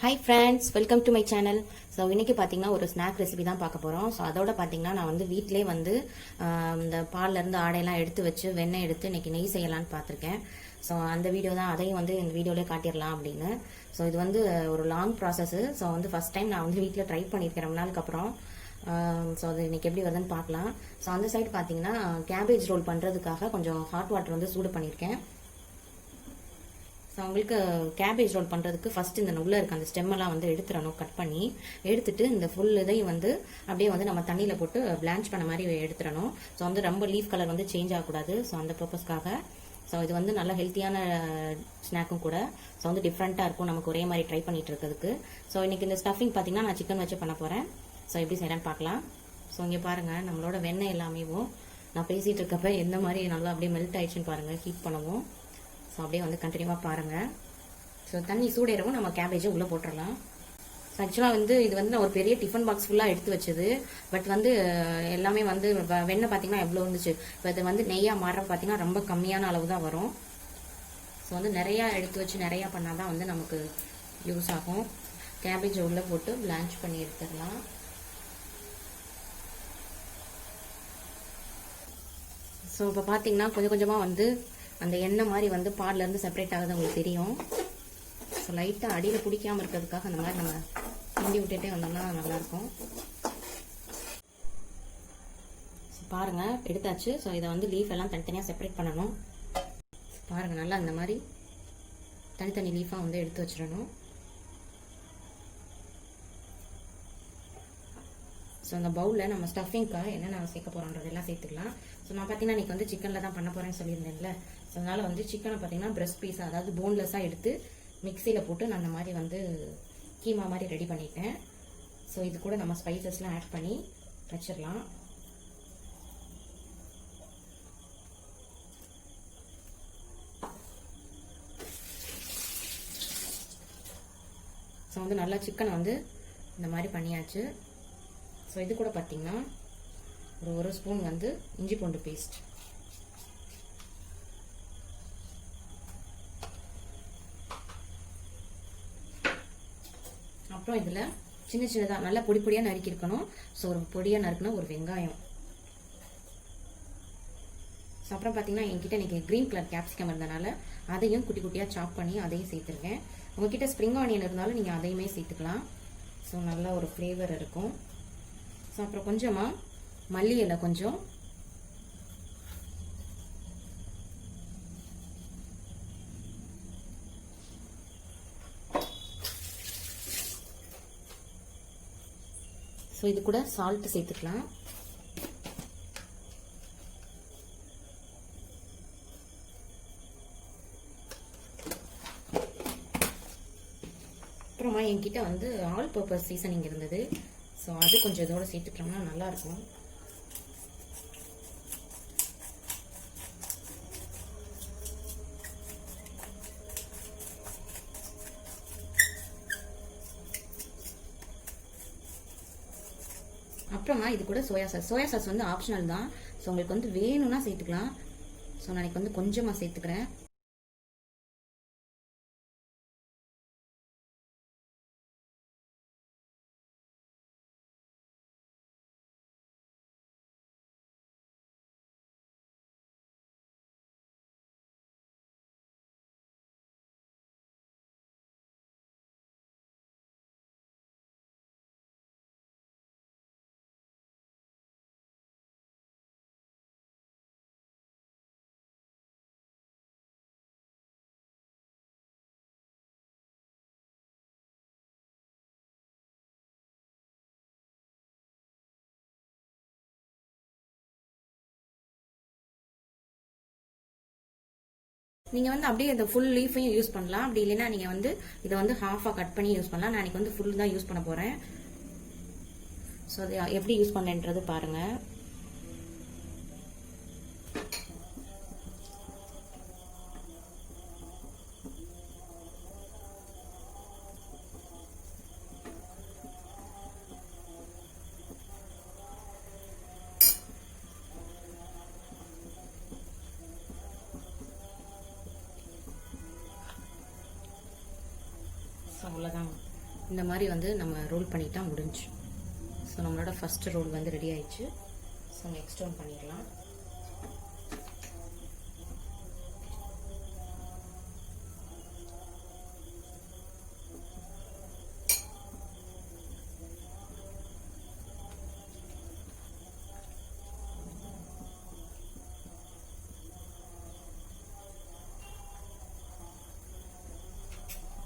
Hi friends, welcome to my channel. So இன்றைக்கி பார்த்தீங்கன்னா ஒரு ஸ்நாக் ரெசிபி தான் பார்க்க போகிறோம். ஸோ அதோட பார்த்தீங்கன்னா நான் வந்து வீட்டிலே வந்து இந்த பால்லேருந்து ஆடையெல்லாம் எடுத்து வச்சு வெண்ணெய் எடுத்து இன்றைக்கி நெய் செய்யலான்னு பார்த்துருக்கேன். ஸோ அந்த வீடியோ தான், அதையும் வந்து இந்த வீடியோலேயே காட்டிடலாம் அப்படின்னு. ஸோ இது வந்து ஒரு லாங் ப்ராசஸ்ஸு. ஸோ வந்து ஃபஸ்ட் டைம் நான் வந்து வீட்டில் ட்ரை பண்ணியிருக்கேன் ரொம்ப நாளுக்கு அப்புறம். ஸோ அது இன்றைக்கி எப்படி வருதுன்னு பார்க்கலாம். ஸோ அந்த சைடு பார்த்தீங்கன்னா கேபேஜ் ரோல் பண்ணுறதுக்காக கொஞ்சம் ஹாட் வாட்டர் வந்து சூடு பண்ணியிருக்கேன். ஸோ அவங்களுக்கு கேபேஜ் ரோல் பண்ணுறதுக்கு ஃபஸ்ட்டு இந்த உள்ளே இருக்க அந்த ஸ்டெம்மெல்லாம் வந்து எடுத்துடணும். கட் பண்ணி எடுத்துட்டு இந்த ஃபுல் இதையும் வந்து அப்படியே வந்து நம்ம தண்ணியில் போட்டு பிளான்ச் பண்ண மாதிரி எடுத்துடணும். ஸோ வந்து ரொம்ப லீஃப் கலர் வந்து சேஞ்ச் ஆகக்கூடாது. ஸோ அந்த பர்பஸ்க்காக. ஸோ இது வந்து நல்ல ஹெல்த்தியான ஸ்நாக்கும் கூட. ஸோ வந்து டிஃப்ரெண்ட்டாக இருக்கும் நமக்கு ஒரே மாதிரி ட்ரை பண்ணிட்டு இருக்கிறதுக்கு. ஸோ இன்றைக்கி இந்த ஸ்டஃபிங் பார்த்தீங்கன்னா நான் சிக்கன் வச்சு பண்ண போகிறேன். ஸோ எப்படி செய்யலான்னு பார்க்கலாம். ஸோ இங்கே பாருங்கள், நம்மளோட வெண்ணெய் எல்லாமேவும் நான் பேசிகிட்டு இருக்கப்ப எந்த மாதிரி நல்லா அப்படியே மெல்ட் ஆயிடுச்சுன்னு பாருங்கள். ஹீட் பண்ணவும். ஸோ அப்படியே வந்து கண்டினியூவாக பாருங்கள். ஸோ தண்ணி சூடேறவும் நம்ம கேபேஜை உள்ளே போட்டுடலாம். ஸோ ஆக்சுவலாக வந்து இது வந்து நான் ஒரு பெரிய டிஃபன் பாக்ஸ் ஃபுல்லாக எடுத்து வச்சது. பட் வந்து எல்லாமே வந்து வெண்ணெய் பார்த்தீங்கன்னா எவ்வளோ இருந்துச்சு. இப்போ இது வந்து நெய்யாக மாற பார்த்தீங்கன்னா ரொம்ப கம்மியான அளவு தான் வரும். ஸோ வந்து நிறையா எடுத்து வச்சு நிறையா பண்ணால் தான் வந்து நமக்கு யூஸ் ஆகும். கேபேஜை உள்ளே போட்டு பிளான்ச் பண்ணி எடுத்துடலாம். ஸோ இப்போ பார்த்தீங்கன்னா கொஞ்சம் கொஞ்சமாக வந்து அந்த எண்ணெய் மாதிரி வந்து பால்லேருந்து செப்பரேட் ஆகுது உங்களுக்கு தெரியும். ஸோ லைட்டாக அடியில் பிடிக்காமல் இருக்கிறதுக்காக அந்த மாதிரி நம்ம கிண்டி விட்டுட்டே வந்தோம்னா நல்லாயிருக்கும். ஸோ பாருங்கள், எடுத்தாச்சு. ஸோ இதை வந்து லீஃப் எல்லாம் தனித்தனியாக செப்பரேட் பண்ணணும். பாருங்கள், நல்லா இந்த மாதிரி தனித்தனி லீஃபாக வந்து எடுத்து வச்சிடணும். ஸோ அந்த பவுலில் நம்ம ஸ்டஃபிங்க்காக என்னென்ன சேர்க்க போகிறோன்றதெல்லாம் சேர்த்துக்கலாம். ஸோ நான் பார்த்தீங்கன்னா இன்றைக்கி வந்து சிக்கனில் தான் பண்ண போகிறேன்னு சொல்லியிருந்தேன்ல. ஸோ அதனால் வந்து சிக்கனை பார்த்தீங்கன்னா பிரஸ்ட் பீஸ், அதாவது போன்லெஸ்ஸாக எடுத்து மிக்சியில் போட்டு நான் அந்த மாதிரி வந்து கீமா மாதிரி ரெடி பண்ணிட்டேன். ஸோ இது கூட நம்ம ஸ்பைசஸ்லாம் ஆட் பண்ணி வச்சிடலாம். ஸோ வந்து நல்லா சிக்கனை வந்து இந்த மாதிரி பண்ணியாச்சு. ஸோ இது கூட பார்த்தீங்கன்னா ஒரு ஸ்பூன் வந்து இஞ்சி பூண்டு பேஸ்ட், அப்புறம் இதில் சின்ன சின்னதாக நல்லா பொடி பொடியாக நறுக்கி இருக்கணும். ஸோ ஒரு பொடியாக நறுக்கணும் ஒரு வெங்காயம். ஸோ அப்புறம் பார்த்தீங்கன்னா என்கிட்ட இன்றைக்கி க்ரீன் கலர் கேப்சிகம் இருந்தனால அதையும் குட்டி குட்டியாக சாப் பண்ணி அதையும் சேர்த்துருக்கேன். உங்ககிட்ட ஸ்ப்ரிங் ஆனியன் இருந்தாலும் நீங்கள் அதையுமே சேர்த்துக்கலாம். ஸோ நல்லா ஒரு ஃப்ளேவர் இருக்கும். ஸோ அப்புறம் கொஞ்சமாக மல்லி இலை கொஞ்சம், ஸோ இது கூட சால்ட் சேர்த்துக்கலாம். அப்புறமா என்கிட்ட வந்து ஆல் பர்பஸ் சீசனிங் இருந்தது. ஸோ அது கொஞ்சம் இதோட சேர்த்துட்டோம்னா நல்லாயிருக்கும். அப்புறமா இது கூட சோயா சாஸ் வந்து ஆப்ஷனல் தான். ஸோ உங்களுக்கு வந்து வேணும்னா சேர்த்துக்கலாம். ஸோ நான் வந்து கொஞ்சமாக சேர்த்துக்கிறேன். நீங்கள் வந்து அப்படியே இந்த ஃபுல் லீஃபையும் யூஸ் பண்ணலாம். அப்படி இல்லைன்னா நீங்கள் வந்து இதை வந்து ஹாஃபாக கட் பண்ணி யூஸ் பண்ணலாம். நான் இன்னைக்கு வந்து ஃபுல் தான் யூஸ் பண்ண போகிறேன். ஸோ அது எப்படி யூஸ் பண்ணேன்றது பாருங்கள். அவ்வளோதான். இந்த மாதிரி வந்து நம்ம ரோல் பண்ணிட்டா முடிஞ்சு. ஸோ நம்மளோட ஃபஸ்ட்டு ரோல் வந்து ரெடி ஆயிடுச்சு. ஸோ நெக்ஸ்ட் ஒன் பண்ணிடலாம்.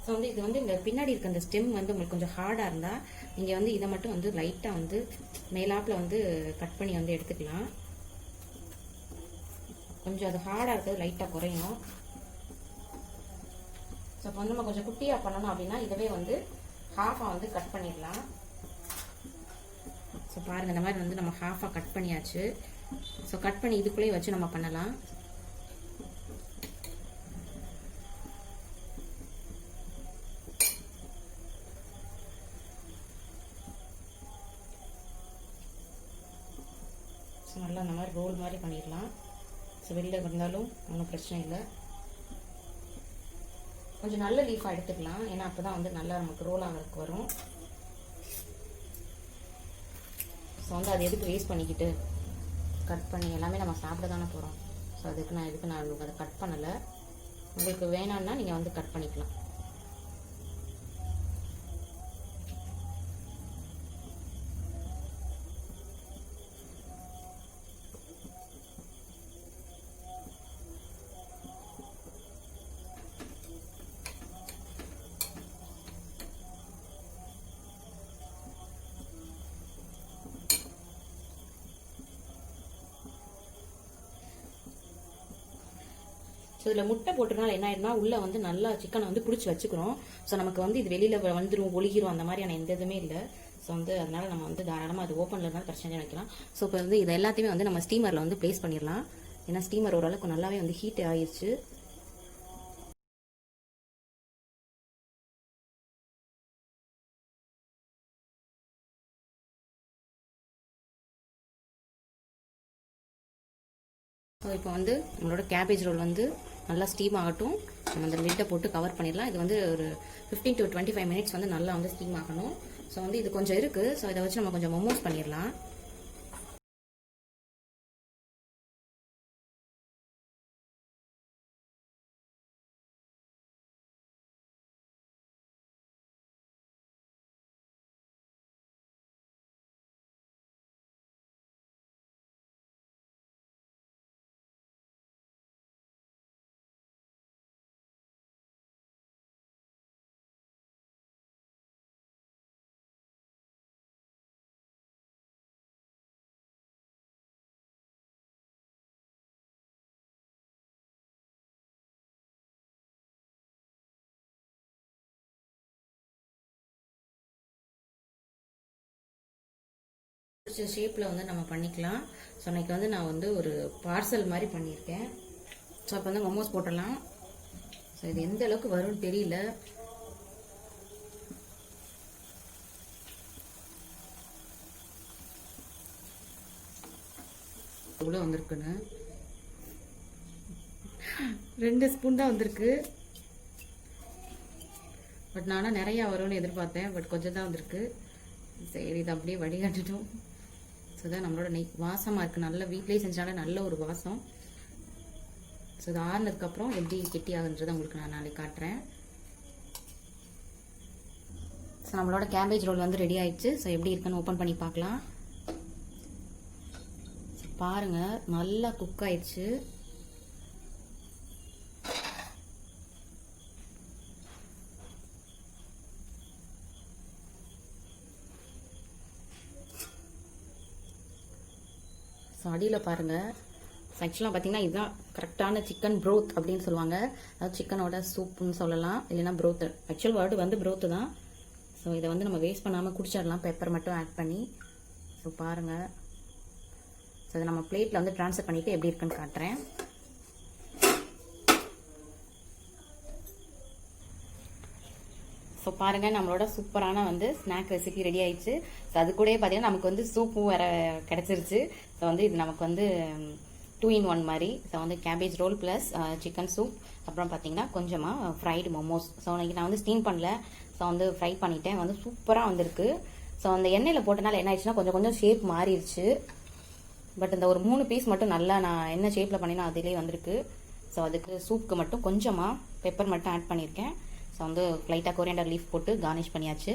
ஸோ வந்து இது வந்து இந்த பின்னாடி இருக்க அந்த ஸ்டெம் வந்து உங்களுக்கு கொஞ்சம் ஹார்டாக இருந்தால் நீங்கள் வந்து இதை மட்டும் வந்து லைட்டாக வந்து மேலாப்பில் வந்து கட் பண்ணி வந்து எடுத்துக்கலாம். கொஞ்சம் அது ஹார்டாக இருக்கிறது லைட்டாக குறையும். ஸோ இப்போ வந்து நம்ம கொஞ்சம் குட்டியாக பண்ணணும் அப்படின்னா இதுவே வந்து ஹாஃபாக வந்து கட் பண்ணிடலாம். ஸோ பாருங்கள், இந்த மாதிரி வந்து நம்ம ஹாஃபாக கட் பண்ணியாச்சு. ஸோ கட் பண்ணி இதுக்குள்ளேயே வச்சு நம்ம பண்ணலாம். ஸோ நல்லா அந்த மாதிரி ரோல் மாதிரி பண்ணிடலாம். ஸோ வெளியில் இருந்தாலும் ஒன்றும் பிரச்சனை இல்லை. கொஞ்சம் நல்ல லீஃபாக எடுத்துக்கலாம், ஏன்னா அப்போ தான் வந்து நல்லா நமக்கு ரோல் ஆகிறதுக்கு வரும். ஸோ வந்து அது எதுக்கு வேஸ்ட் பண்ணிக்கிட்டு கட் பண்ணி எல்லாமே நம்ம சாப்பிட தானே போகிறோம். ஸோ அதுக்கு நான் அதை கட் பண்ணலை. உங்களுக்கு வேணான்னா நீங்கள் வந்து கட் பண்ணிக்கலாம். ஸோ இதில் முட்டை போட்டுருனால என்ன ஆயிடுனா உள்ளே வந்து நல்லா சிக்கனை வந்து பிடிச்சி வச்சுக்கிறோம். ஸோ நமக்கு வந்து இது வெளியில் வந்துடும், ஒழுகிரும், அந்த மாதிரியான எந்த இதுவுமே இல்லை. ஸோ வந்து அதனால நம்ம வந்து தாராளமாக அது ஓப்பனில் இருந்தாலும் பிரச்சனை வைக்கலாம். ஸோ இப்போ வந்து இது எல்லாத்தையுமே வந்து நம்ம ஸ்டீமரில் வந்து ப்ளேஸ் பண்ணிடலாம். ஏன்னா ஸ்டீமர் ஓரளவுக்கு நல்லாவே வந்து ஹீட் ஆயிடுச்சு. ஸோ இப்போ வந்து நம்மளோட கேபேஜ் ரோல் வந்து நல்லா ஸ்டீம் ஆகட்டும். நம்ம அந்த லிட்டை போட்டு கவர் பண்ணிடலாம். இது வந்து ஒரு 15 to 25 மினிட்ஸ் வந்து நல்லா வந்து ஸ்டீம் ஆகணும். ஸோ வந்து இது கொஞ்சம் இருக்குது. ஸோ இதை வச்சு நம்ம கொஞ்சம் மோமோஸ் பண்ணிடலாம். ஷேப்பில் வந்து நம்ம பண்ணிக்கலாம். ஸோ இன்னைக்கு வந்து நான் வந்து ஒரு பார்சல் மாதிரி பண்ணியிருக்கேன். ஸோ இப்போ வந்து மோமோஸ் போட்டுடலாம். ஸோ இது எந்த அளவுக்கு வரும்னு தெரியல. எவ்வளோ வந்திருக்குன்னு 2 ஸ்பூன் தான் வந்திருக்கு. பட் நானும் நிறையா வரும்னு எதிர்பார்த்தேன். பட் கொஞ்சம் தான் வந்திருக்கு. சரி, இது அப்படியே வடிகட்டிட்டோம். ஸோ தான் நம்மளோட நெய் வாசமாக இருக்குது. நல்லா வீட்லேயே செஞ்சாலே நல்ல ஒரு வாசம். ஸோ இது ஆறுனதுக்கப்புறம் எப்படி கெட்டி ஆகுன்றதை உங்களுக்கு நான் நாளைக்கு காட்டுறேன். ஸோ நம்மளோட கேபேஜ் ரோல் வந்து ரெடி ஆயிடுச்சு. ஸோ எப்படி இருக்குன்னு ஓப்பன் பண்ணி பார்க்கலாம். பாருங்கள், நல்லா குக் ஆயிடுச்சு. ஸோ அடியில் பாருங்கள். ஆக்சுவலாக பார்த்தீங்கன்னா இதுதான் கரெக்டான சிக்கன் ப்ரோத் அப்படின்னு சொல்லுவாங்க. அதாவது சிக்கனோட சூப்புன்னு சொல்லலாம், இல்லைன்னா ப்ரோத்து. ஆக்சுவல் வேர்டு வந்து ப்ரோத்து தான். ஸோ இதை வந்து நம்ம வேஸ்ட் பண்ணாமல் குடிச்சிடலாம், பெப்பர் மட்டும் ஆட் பண்ணி. ஸோ பாருங்கள். ஸோ இதை நம்ம பிளேட்டில் வந்து ட்ரான்ஸ்ஃபர் பண்ணிவிட்டு எப்படி இருக்குன்னு காட்டுறேன். ஸோ பாருங்கள், நம்மளோட சூப்பரான வந்து ஸ்நாக் ரெசிபி ரெடி ஆயிடுச்சு. ஸோ அது கூட பார்த்தீங்கன்னா நமக்கு வந்து சூப்பும் வேறு கிடச்சிருச்சு. ஸோ வந்து இது நமக்கு வந்து 2 in 1 மாதிரி. ஸோ வந்து cabbage roll plus chicken soup, அப்புறம் பார்த்தீங்கன்னா கொஞ்சமாக ஃப்ரைடு மோமோஸ். ஸோ இன்னைக்கு நான் வந்து ஸ்டீம் பண்ணல, ஸோ வந்து ஃப்ரை பண்ணிட்டேன். வந்து சூப்பராக வந்திருக்கு. ஸோ அந்த எண்ணெயில் போட்டனால என்ன ஆயிடுச்சுன்னா கொஞ்சம் கொஞ்சம் ஷேப் மாறிடுச்சு. பட் இந்த ஒரு 3 பீஸ் மட்டும் நல்லா நான் என்ன ஷேப்பில் பண்ணினா அதிலே வந்திருக்கு. ஸோ அதுக்கு சூப்புக்கு மட்டும் கொஞ்சமாக பெப்பர் மட்டும் ஆட் பண்ணியிருக்கேன். ஸோ வந்து லைட்டாக கொரியாண்டர் லீஃப் போட்டு கார்னிஷ் பண்ணியாச்சு.